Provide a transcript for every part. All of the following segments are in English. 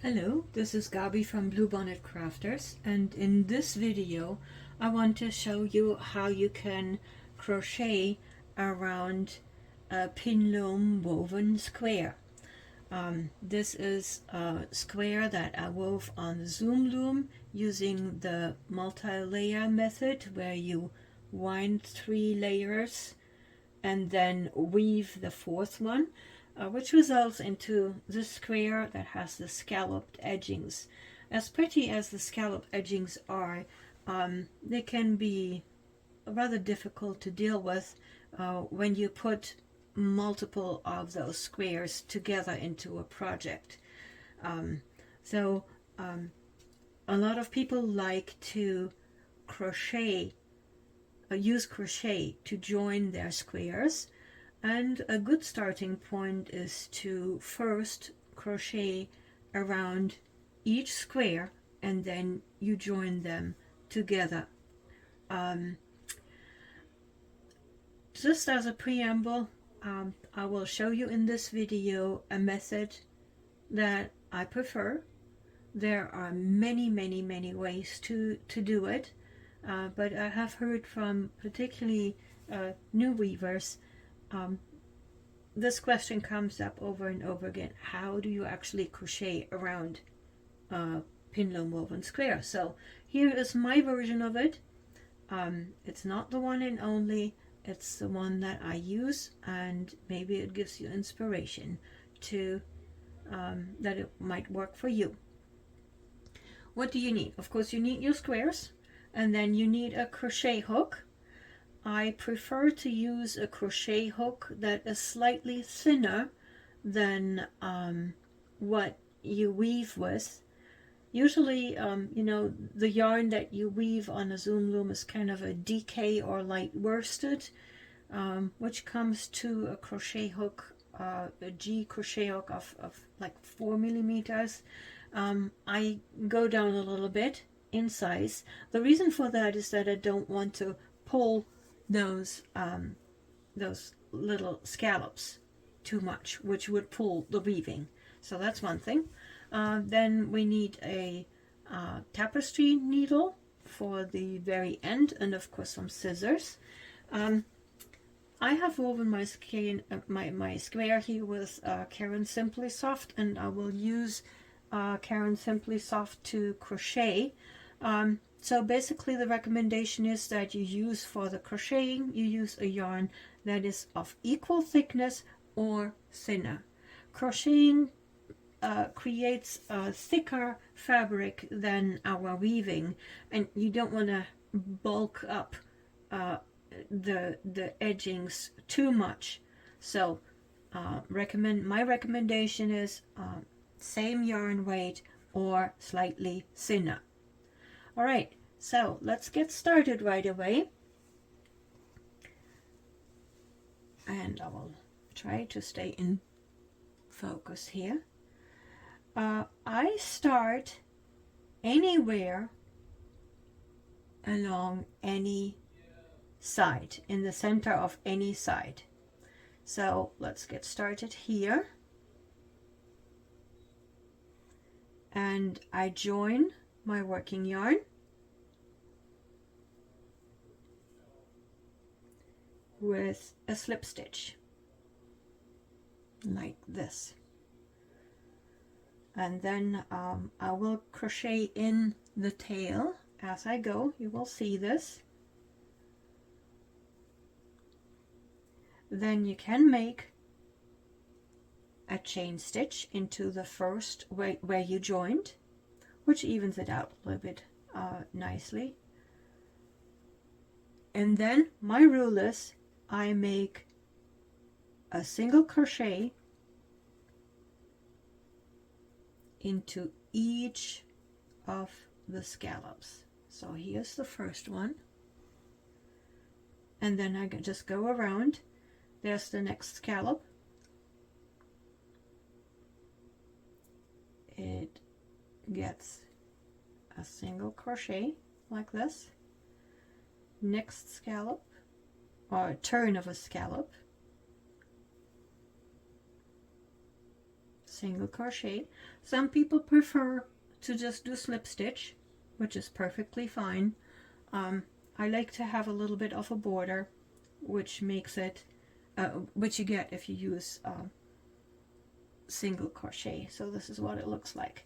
Hello, this is Gabi from Bluebonnet Crafters, and in this video I want to show you how you can crochet around a Pin-Loom woven square. This is a square that I wove on Zoom Loom using the multi-layer method, where you wind 3 layers and then weave the 4th one, which results into this square that has the scalloped edgings. As pretty as the scalloped edgings are, they can be rather difficult to deal with when you put multiple of those squares together into a project. So a lot of people like to crochet use crochet to join their squares, and a good starting point is to first crochet around each square and then you join them together. Just as a preamble, I will show you in this video a method that I prefer. There are many ways to do it. But I have heard from particularly new weavers, this question comes up over and over again: how do you actually crochet around Pin-Loom woven square? So here is my version of it. It's not the one and only, it's the one that I use, and maybe it gives you inspiration to that it might work for you. What do you need? Of course, you need your squares, and then you need a crochet hook. I prefer to use a crochet hook that is slightly thinner than what you weave with. Usually, the yarn that you weave on a Zoom Loom is kind of a DK or light worsted, which comes to a crochet hook, a G crochet hook of like 4 millimeters. I go down a little bit in size. The reason for that is that I don't want to pull those little scallops too much, which would pull the weaving. So that's one thing. Then we need a tapestry needle for the very end, and of course some scissors. I have woven my square here with Caron Simply Soft, and I will use Caron Simply Soft to crochet. So basically the recommendation is that you use, for the crocheting, you use a yarn that is of equal thickness or thinner. Crocheting creates a thicker fabric than our weaving, and you don't want to bulk up the edgings too much. So my recommendation is same yarn weight or slightly thinner. All right, so let's get started right away. And I will try to stay in focus here. I start anywhere along any side, in the center of any side. So let's get started here. And I join my working yarn with a slip stitch like this, and then I will crochet in the tail as I go. You will see this. Then you can make a chain stitch into the first where you joined, which evens it out a little bit nicely. And then my rule is I make a single crochet into each of the scallops. So here's the first one, and then I can just go around. There's the next scallop. It gets a single crochet like this. Next scallop, or turn of a scallop, single crochet. Some people prefer to just do slip stitch, which is perfectly fine. I like to have a little bit of a border, which makes it, which you get if you use single crochet. So this is what it looks like.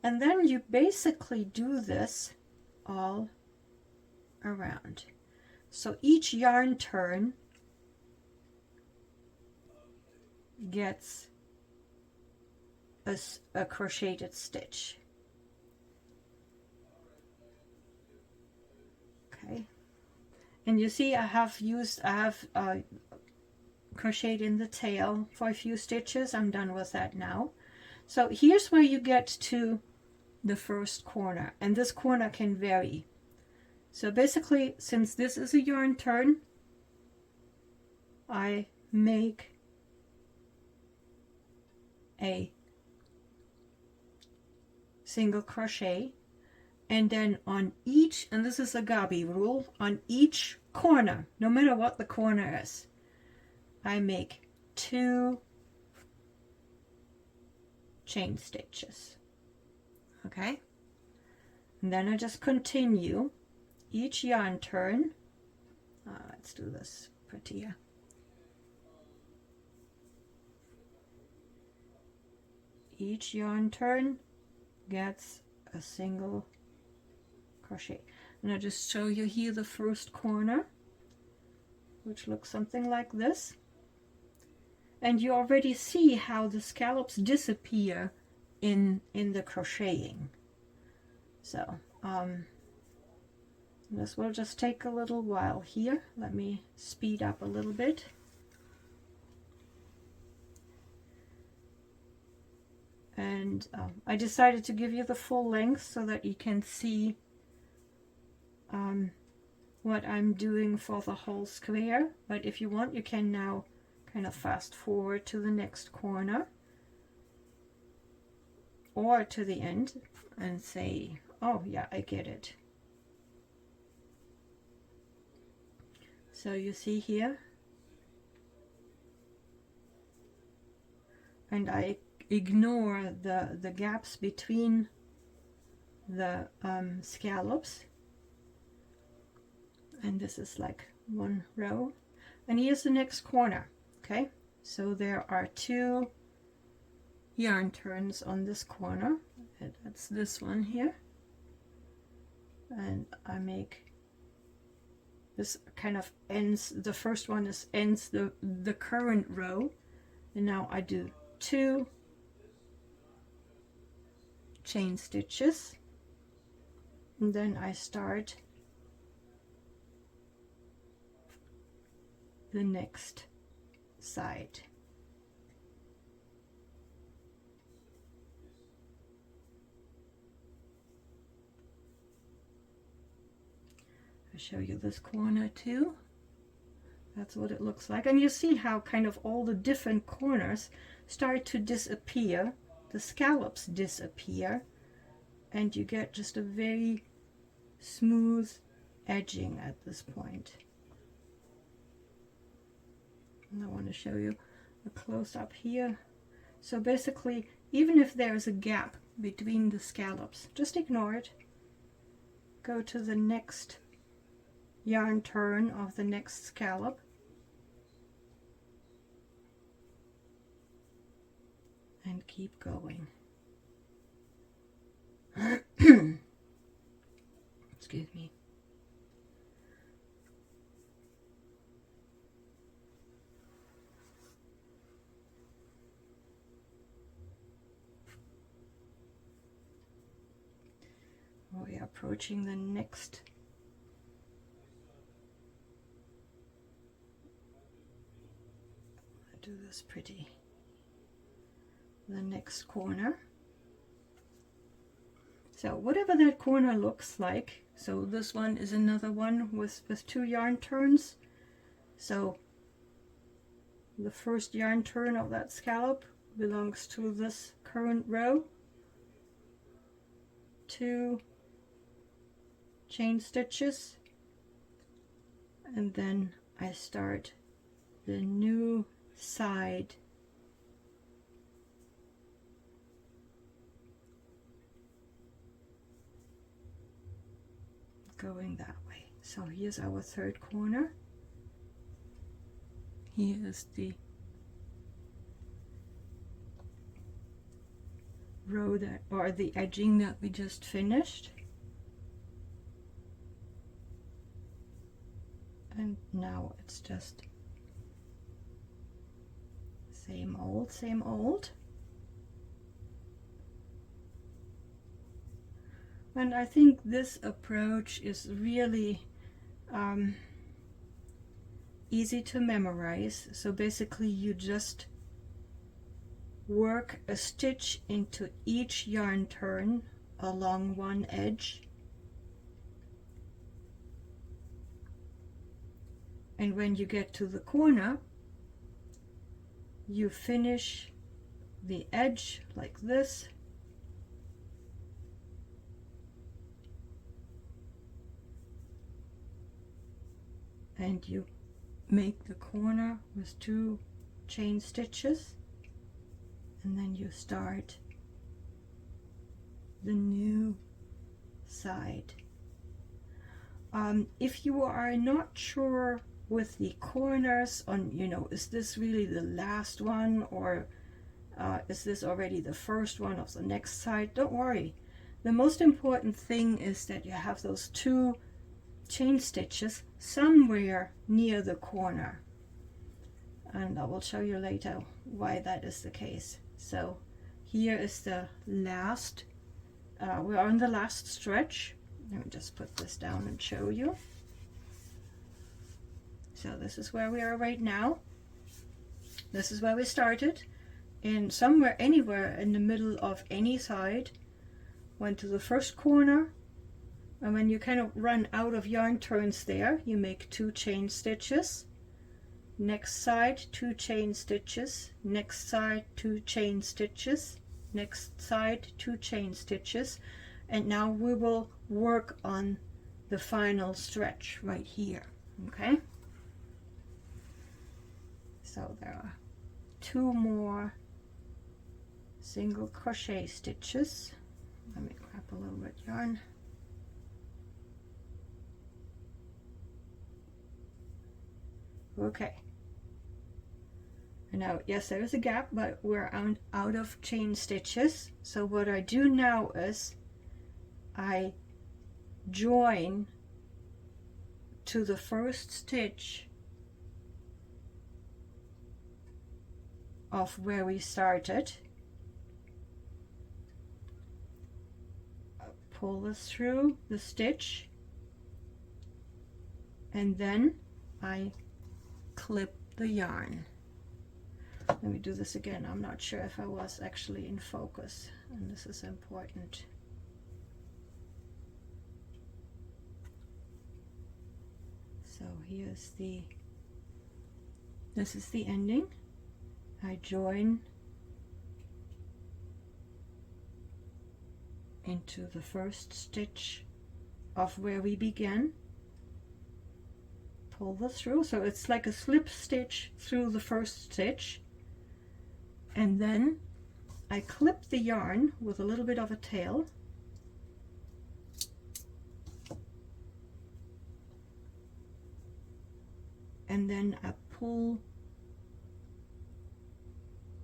And then you basically do this all around. So each yarn turn gets a crocheted stitch. Okay, and you see I have crocheted in the tail for a few stitches. I'm done with that now. So here's where you get to the first corner, and this corner can vary. So basically, since this is a yarn turn, I make a single crochet, and then on each, and this is a Gabi rule, on each corner, no matter what the corner is, I make 2 chain stitches. Okay, and then I just continue each yarn turn. Let's do this prettier. Each yarn turn gets a single crochet, and I'll just show you here the first corner, which looks something like this. And you already see how the scallops disappear in the crocheting. So this will just take a little while here. Let me speed up a little bit. And I decided to give you the full length so that you can see what I'm doing for the whole square. But if you want, you can now kind of fast forward to the next corner or to the end and say, oh yeah, I get it. So you see here, and I ignore the gaps between the scallops, and this is like one row, and here's the next corner. Okay, so there are 2 yarn turns on this corner, and that's this one here, and I make this kind of ends, the first one is ends the current row, and now I do 2 chain stitches, and then I start the next side. I'll show you this corner too. That's what it looks like, and you see how kind of all the different corners start to disappear, the scallops disappear, and you get just a very smooth edging at this point. And I want to show you a close-up here. So basically, even if there's a gap between the scallops, just ignore it. Go to the next yarn turn of the next scallop, and keep going. Excuse me. We are approaching the next do this pretty. The next corner. So whatever that corner looks like, so this one is another one with 2 yarn turns. So the first yarn turn of that scallop belongs to this current row. 2 chain stitches, and then I start the new side going that way. So here's our third corner. Here is the row that, or the edging that we just finished. And now it's just same old, same old. And I think this approach is really easy to memorize. So basically you just work a stitch into each yarn turn along one edge, and when you get to the corner you finish the edge like this, and you make the corner with 2 chain stitches, and then you start the new side. If you are not sure with the corners on, you know, is this really the last one, or is this already the first one of the next side, don't worry. The most important thing is that you have those 2 chain stitches somewhere near the corner, and I will show you later why that is the case. So here is the last, we're on the last stretch. Let me just put this down and show you. So this is where we are right now. This is where we started, and somewhere, anywhere in the middle of any side, went to the first corner, and when you kind of run out of yarn turns there, you make 2 chain stitches. Next side, 2 chain stitches. Next side, 2 chain stitches. Next side, 2 chain stitches. And now we will work on the final stretch right here. Okay? So there are 2 more single crochet stitches. Let me grab a little bit of yarn. Okay. And now, yes, there is a gap, but we're out of chain stitches. So what I do now is I join to the first stitch of where we started. Pull this through the stitch, and then I clip the yarn. Let me do this again. I'm not sure if I was actually in focus, and this is important. So here's this is the ending. I join into the first stitch of where we began. Pull this through, so it's like a slip stitch through the first stitch, and then I clip the yarn with a little bit of a tail, and then I pull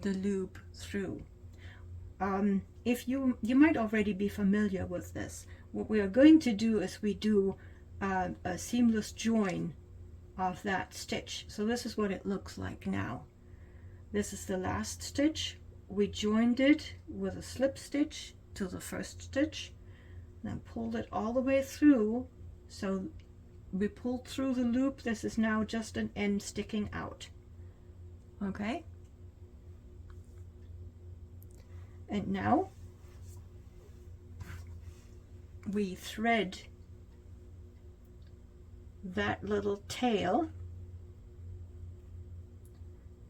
the loop through. If you might already be familiar with this, what we are going to do is we do a seamless join of that stitch. So this is what it looks like now. This is the last stitch. We joined it with a slip stitch to the first stitch, then pulled it all the way through. So we pulled through the loop. This is now just an end sticking out. Okay? And now we thread that little tail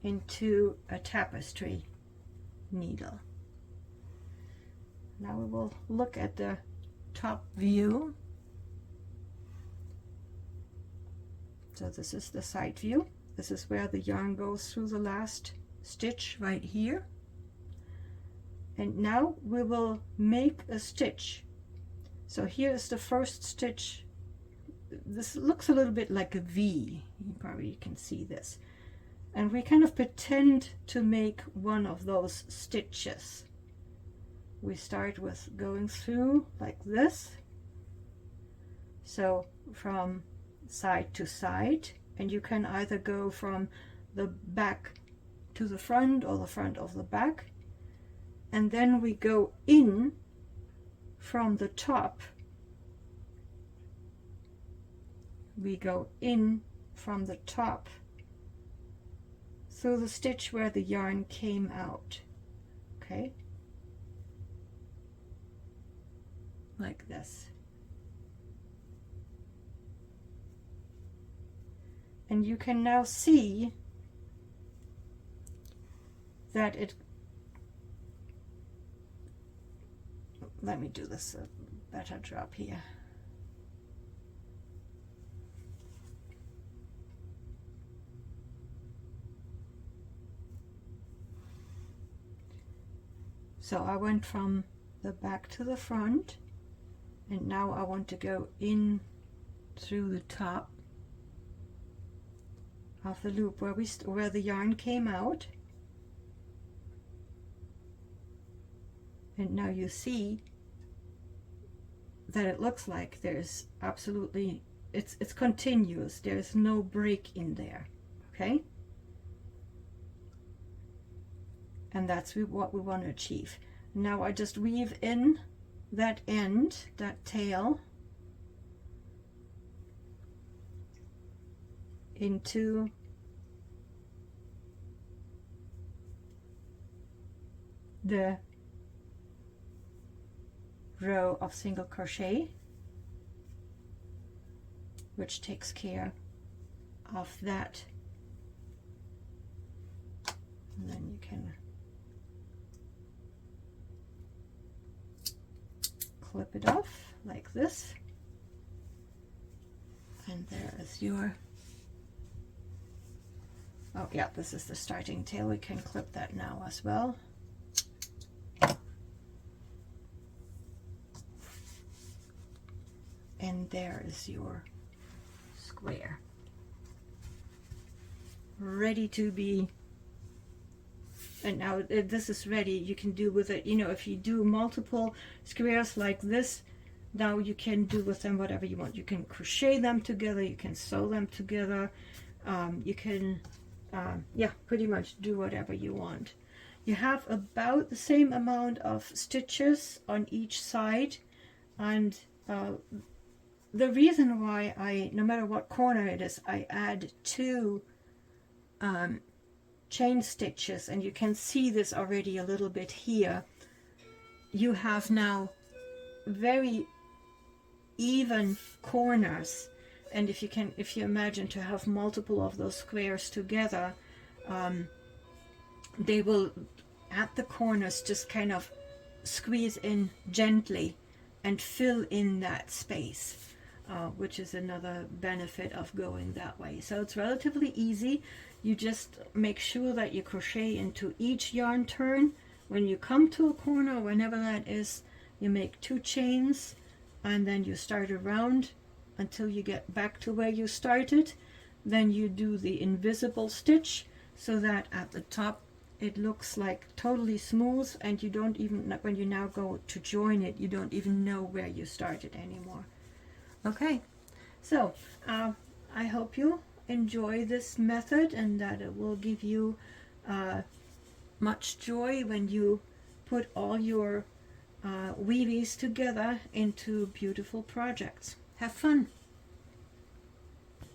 into a tapestry needle. Now we will look at the top view. So this is the side view. This is where the yarn goes through the last stitch right here. And now we will make a stitch. So here is the first stitch this looks a little bit like a V. You probably can see this. And we kind of pretend to make one of those stitches. We start with going through like this. So from side to side, and you can either go from the back to the front or the front of the back. And then we go in from the top. We go in from the top through the stitch where the yarn came out. Okay? Like this. And you can now see that it, let me do this a better job here. So I went from the back to the front, and now I want to go in through the top of the loop where the yarn came out. And now you see that it looks like there's absolutely, it's continuous. There's no break in there, okay? And that's what we want to achieve. Now I just weave in that end, that tail, into the row of single crochet, which takes care of that. And then you can clip it off like this, and there is your, oh yeah, this is the starting tail. We can clip that now as well. And there is your square, ready to be. And now this is ready. You can do with it, you know, if you do multiple squares like this, now you can do with them whatever you want. You can crochet them together, you can sew them together, you can yeah, pretty much do whatever you want. You have about the same amount of stitches on each side, and the reason why I, no matter what corner it is, I add 2 chain stitches, and you can see this already a little bit here. You have now very even corners, and if you imagine to have multiple of those squares together, they will at the corners just kind of squeeze in gently and fill in that space. Which is another benefit of going that way. So it's relatively easy. You just make sure that you crochet into each yarn turn. When you come to a corner, whenever that is, you make 2 chains, and then you start around until you get back to where you started. Then you do the invisible stitch so that at the top it looks like totally smooth, and you don't even, when you now go to join it, you don't even know where you started anymore. Okay, so I hope you enjoy this method, and that it will give you much joy when you put all your weavies together into beautiful projects. Have fun!